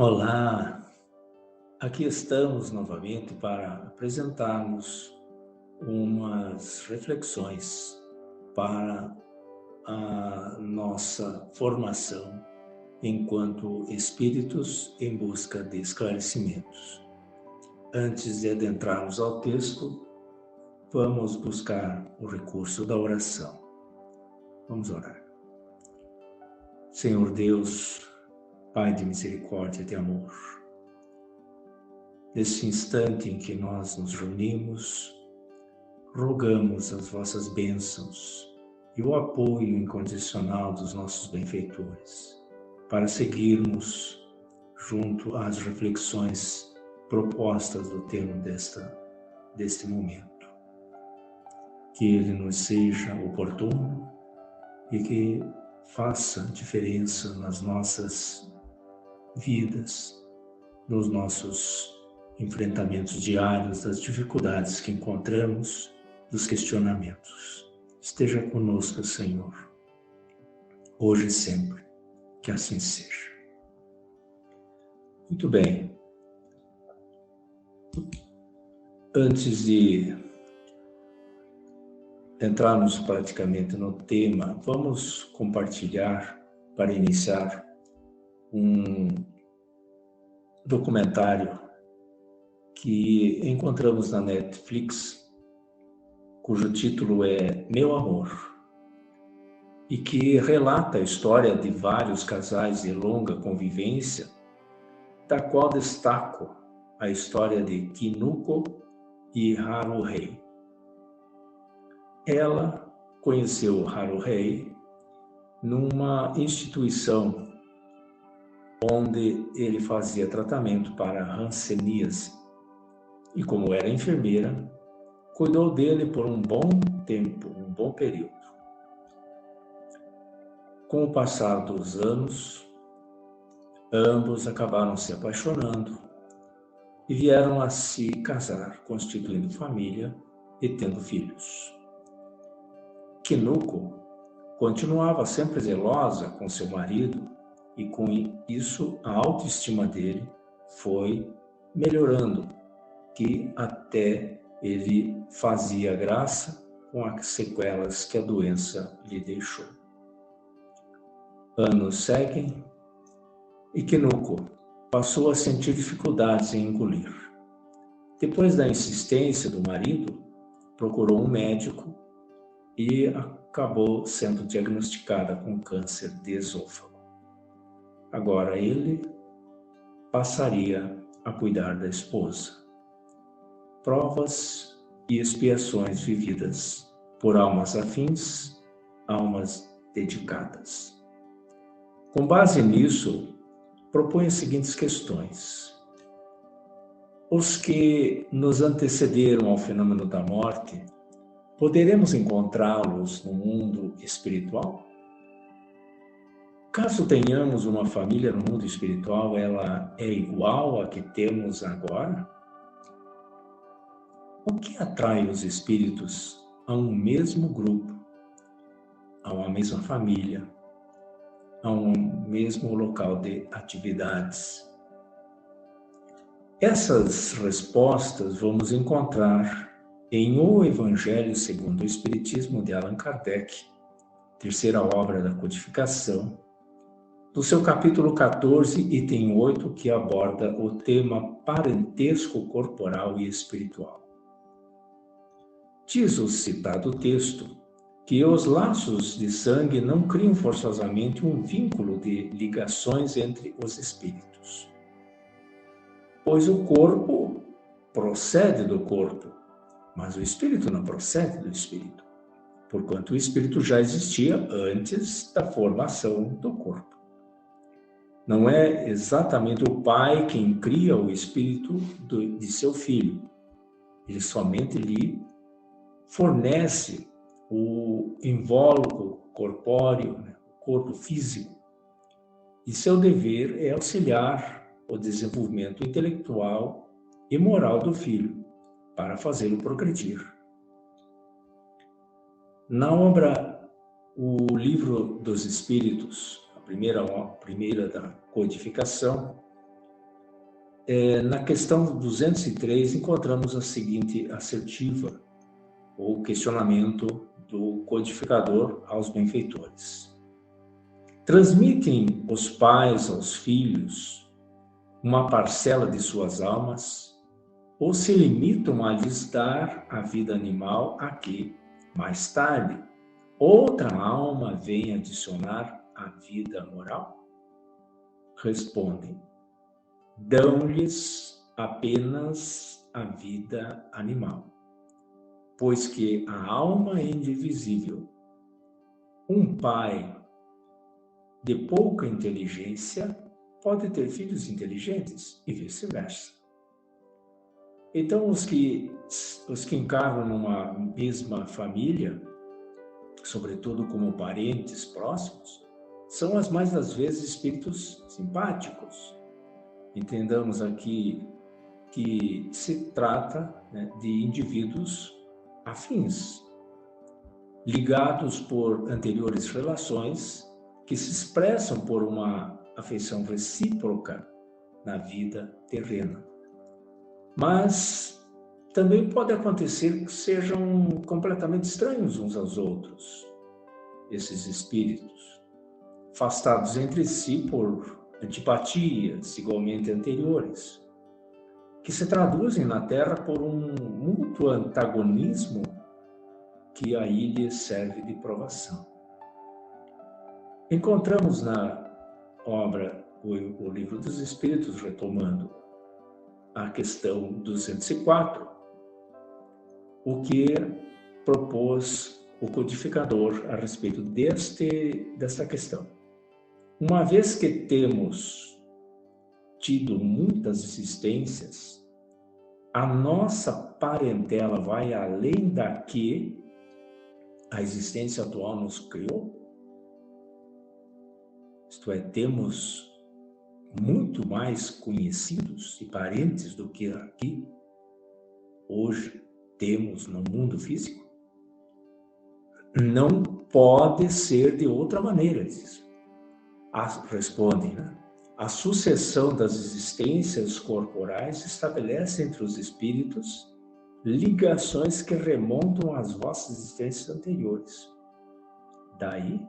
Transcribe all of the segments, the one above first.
Olá, aqui estamos novamente para apresentarmos umas reflexões para a nossa formação enquanto espíritos em busca de esclarecimentos. Antes de adentrarmos ao texto, vamos buscar o recurso da oração. Vamos orar. Senhor Deus, Pai de misericórdia e de amor, nesse instante em que nós nos reunimos, rogamos as vossas bênçãos e o apoio incondicional dos nossos benfeitores, para seguirmos junto às reflexões propostas do tema deste momento. Que ele nos seja oportuno e que faça diferença nas nossas vidas, nos nossos enfrentamentos diários, das dificuldades que encontramos, dos questionamentos. Esteja conosco, Senhor, hoje e sempre, que assim seja. Muito bem. Antes de entrarmos praticamente no tema, vamos compartilhar, para iniciar, um documentário que encontramos na Netflix, cujo título é Meu Amor, e que relata a história de vários casais de longa convivência, da qual destaco a história de Kinuko e Haruhei. Ela conheceu Haruhei numa instituição onde ele fazia tratamento para hanseníase. E como era enfermeira, cuidou dele por um bom tempo, um bom período. Com o passar dos anos, ambos acabaram se apaixonando e vieram a se casar, constituindo família e tendo filhos. Kinuko continuava sempre zelosa com seu marido e com isso a autoestima dele foi melhorando, que até ele fazia graça com as sequelas que a doença lhe deixou. Anos seguem e Kinuko passou a sentir dificuldades em engolir. Depois da insistência do marido, procurou um médico e acabou sendo diagnosticada com câncer de esôfago. Agora ele passaria a cuidar da esposa. Provas e expiações vividas por almas afins, almas dedicadas. Com base nisso, propõe as seguintes questões. Os que nos antecederam ao fenômeno da morte, poderemos encontrá-los no mundo espiritual? Caso tenhamos uma família no mundo espiritual, ela é igual à que temos agora? O que atrai os espíritos a um mesmo grupo, a uma mesma família, a um mesmo local de atividades? Essas respostas vamos encontrar em O Evangelho segundo o Espiritismo de Allan Kardec, terceira obra da codificação, no seu capítulo 14, item 8, que aborda o tema parentesco corporal e espiritual. Diz o citado texto que os laços de sangue não criam forçosamente um vínculo de ligações entre os espíritos, pois o corpo procede do corpo, mas o espírito não procede do espírito, porquanto o espírito já existia antes da formação do corpo. Não é exatamente o pai quem cria o espírito de seu filho, ele somente lhe fornece o invólucro corpóreo, o corpo físico, e seu dever é auxiliar o desenvolvimento intelectual e moral do filho, para fazê-lo progredir. Na obra O Livro dos Espíritos, a primeira da codificação, Na questão 203, encontramos a seguinte assertiva, ou questionamento do codificador aos benfeitores. Transmitem os pais aos filhos uma parcela de suas almas, ou se limitam a lhes dar a vida animal a que, mais tarde, outra alma vem adicionar a vida moral? Respondem: dão-lhes apenas a vida animal, pois que a alma é indivisível. Um pai de pouca inteligência pode ter filhos inteligentes e vice-versa. Então, os que encarnam numa mesma família, sobretudo como parentes próximos, são as mais das vezes espíritos simpáticos. Entendamos aqui que se trata, né, de indivíduos afins, ligados por anteriores relações que se expressam por uma afeição recíproca na vida terrena. Mas também pode acontecer que sejam completamente estranhos uns aos outros, esses espíritos, afastados entre si por antipatias igualmente anteriores, que se traduzem na Terra por um mútuo antagonismo que aí lhes serve de provação. Encontramos na obra O Livro dos Espíritos, retomando a questão 204, o que propôs o codificador a respeito desta questão. Uma vez que temos tido muitas existências, a nossa parentela vai além da que a existência atual nos criou? Isto é, temos muito mais conhecidos e parentes do que aqui hoje temos no mundo físico? Não pode ser de outra maneira, diz. Respondem, né? A sucessão das existências corporais estabelece entre os espíritos ligações que remontam às vossas existências anteriores. Daí,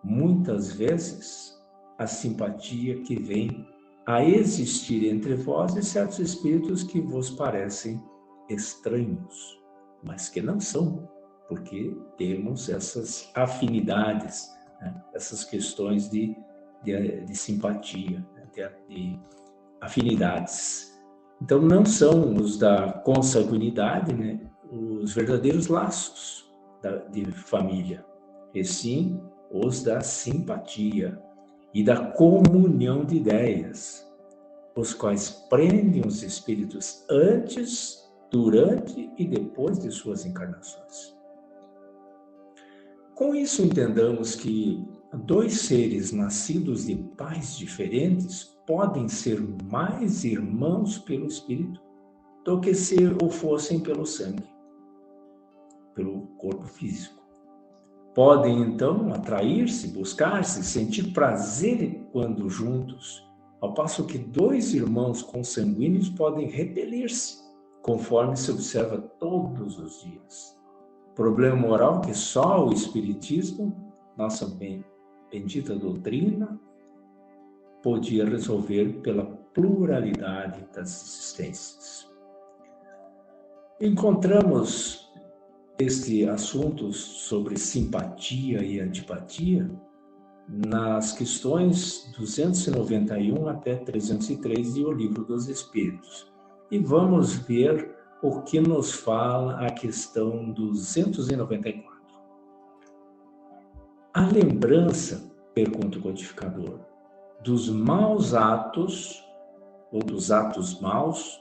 muitas vezes, a simpatia que vem a existir entre vós e certos espíritos que vos parecem estranhos, mas que não são, porque temos essas afinidades, né? Essas questões de simpatia, de afinidades. Então, não são os da consanguinidade, né, os verdadeiros laços de família, e sim os da simpatia e da comunhão de ideias, os quais prendem os espíritos antes, durante e depois de suas encarnações. Com isso, entendamos que dois seres nascidos de pais diferentes podem ser mais irmãos pelo espírito do que se o fossem pelo sangue, pelo corpo físico. Podem, então, atrair-se, buscar-se, sentir prazer quando juntos, ao passo que dois irmãos consanguíneos podem repelir-se, conforme se observa todos os dias. Problema moral que só o Espiritismo, nossa bendita doutrina, podia resolver pela pluralidade das existências. Encontramos este assunto sobre simpatia e antipatia nas questões 291 até 303 de O Livro dos Espíritos. E vamos ver o que nos fala a questão 294. A lembrança, pergunta o codificador, dos maus atos, ou dos atos maus,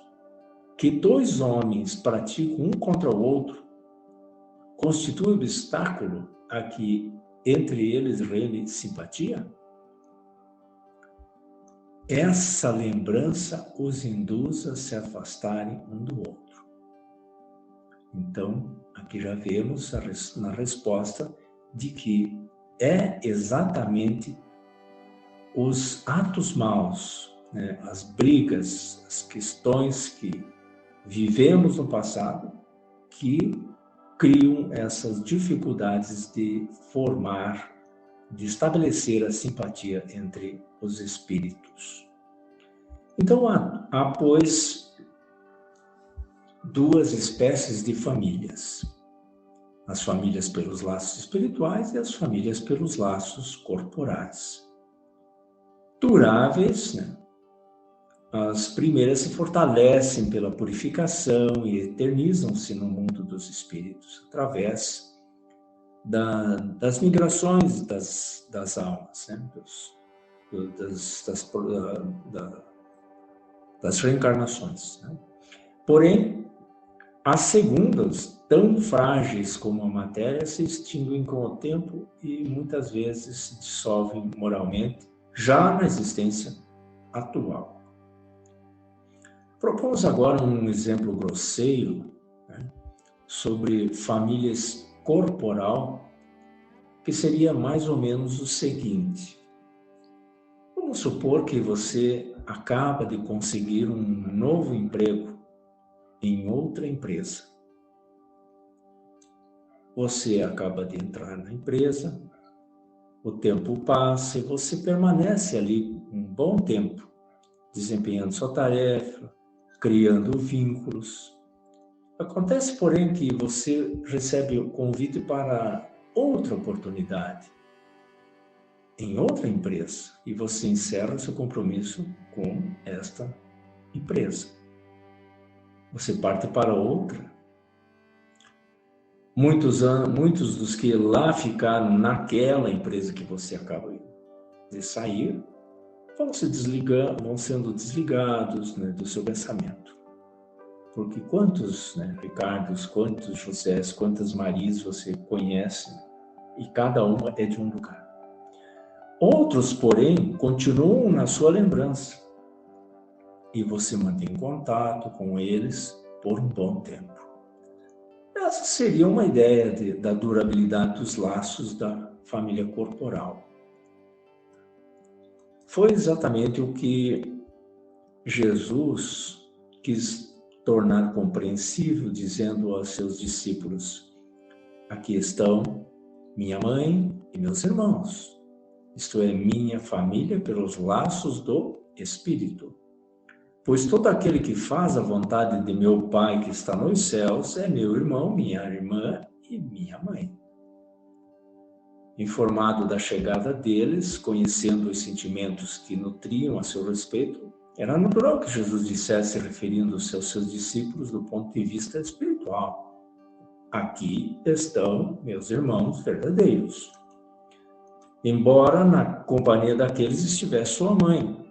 que dois homens praticam um contra o outro, constitui obstáculo a que entre eles reine simpatia? Essa lembrança os induz a se afastarem um do outro. Então, aqui já vemos na resposta de que é exatamente os atos maus, né, as brigas, as questões que vivemos no passado, que criam essas dificuldades de formar, de estabelecer a simpatia entre os espíritos. Então, há pois, duas espécies de famílias. As famílias pelos laços espirituais e as famílias pelos laços corporais. Duráveis, né? As primeiras se fortalecem pela purificação e eternizam-se no mundo dos espíritos, através das migrações das almas, né? das reencarnações. Né? Porém, as segundas, tão frágeis como a matéria, se extinguem com o tempo e muitas vezes se dissolvem moralmente, já na existência atual. Propomos agora um exemplo grosseiro, né, sobre famílias corporal, que seria mais ou menos o seguinte. Vamos supor que você acaba de conseguir um novo emprego em outra empresa. Você acaba de entrar na empresa, o tempo passa e você permanece ali um bom tempo, desempenhando sua tarefa, criando vínculos. Acontece, porém, que você recebe o convite para outra oportunidade em outra empresa e você encerra seu compromisso com esta empresa. Você parte para outra. Muitos dos que lá ficaram naquela empresa que você acaba de sair, vão sendo desligados, né, do seu pensamento. Porque quantos, né, Ricardos, quantos Josés, quantas Marias você conhece, e cada uma é de um lugar. Outros, porém, continuam na sua lembrança, e você mantém contato com eles por um bom tempo. Essa seria uma ideia da durabilidade dos laços da família corporal. Foi exatamente o que Jesus quis tornar compreensível, dizendo aos seus discípulos: aqui estão minha mãe e meus irmãos, isto é, minha família pelos laços do Espírito. Pois todo aquele que faz a vontade de meu Pai que está nos céus é meu irmão, minha irmã e minha mãe. Informado da chegada deles, conhecendo os sentimentos que nutriam a seu respeito, era natural que Jesus dissesse, referindo-se aos seus discípulos do ponto de vista espiritual: aqui estão meus irmãos verdadeiros. Embora na companhia daqueles estivesse sua mãe,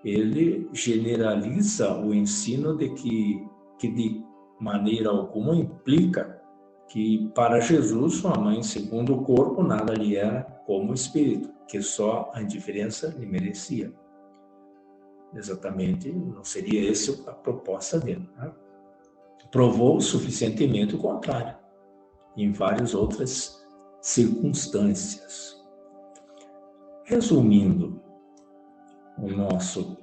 ele generaliza o ensino de que de maneira alguma implica que para Jesus sua mãe, segundo o corpo, nada lhe era como o espírito, que só a indiferença lhe merecia. Exatamente, não seria essa a proposta dele. Né? Provou suficientemente o contrário, em várias outras circunstâncias. Resumindo o nosso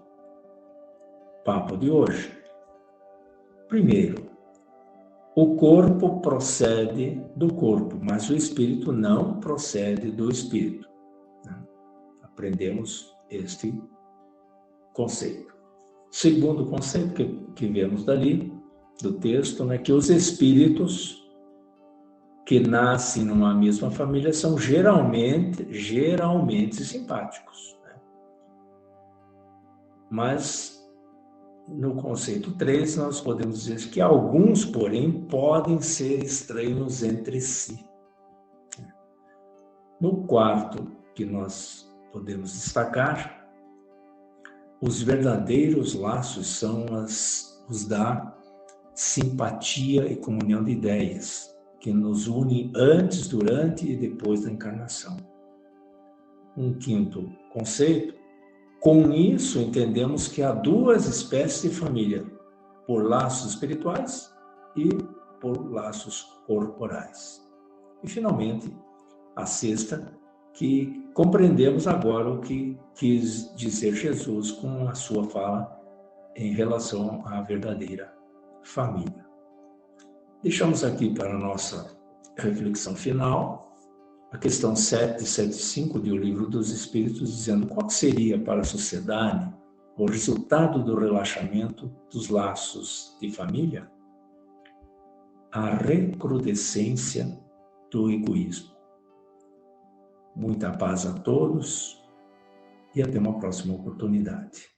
papo de hoje. Primeiro, o corpo procede do corpo, mas o espírito não procede do espírito. Né? Aprendemos este conceito. Segundo conceito que vemos dali, do texto, né, que os espíritos que nascem numa mesma família são geralmente simpáticos. Né? Mas, no conceito 3, nós podemos dizer que alguns, porém, podem ser estranhos entre si. No quarto, que nós podemos destacar, os verdadeiros laços são os da simpatia e comunhão de ideias, que nos unem antes, durante e depois da encarnação. Um quinto conceito: com isso entendemos que há duas espécies de família, por laços espirituais e por laços corporais. E finalmente, a sexta, que compreendemos agora o que quis dizer Jesus com a sua fala em relação à verdadeira família. Deixamos aqui para a nossa reflexão final a questão 775 do Livro dos Espíritos, dizendo qual seria para a sociedade o resultado do relaxamento dos laços de família? A recrudescência do egoísmo. Muita paz a todos e até uma próxima oportunidade.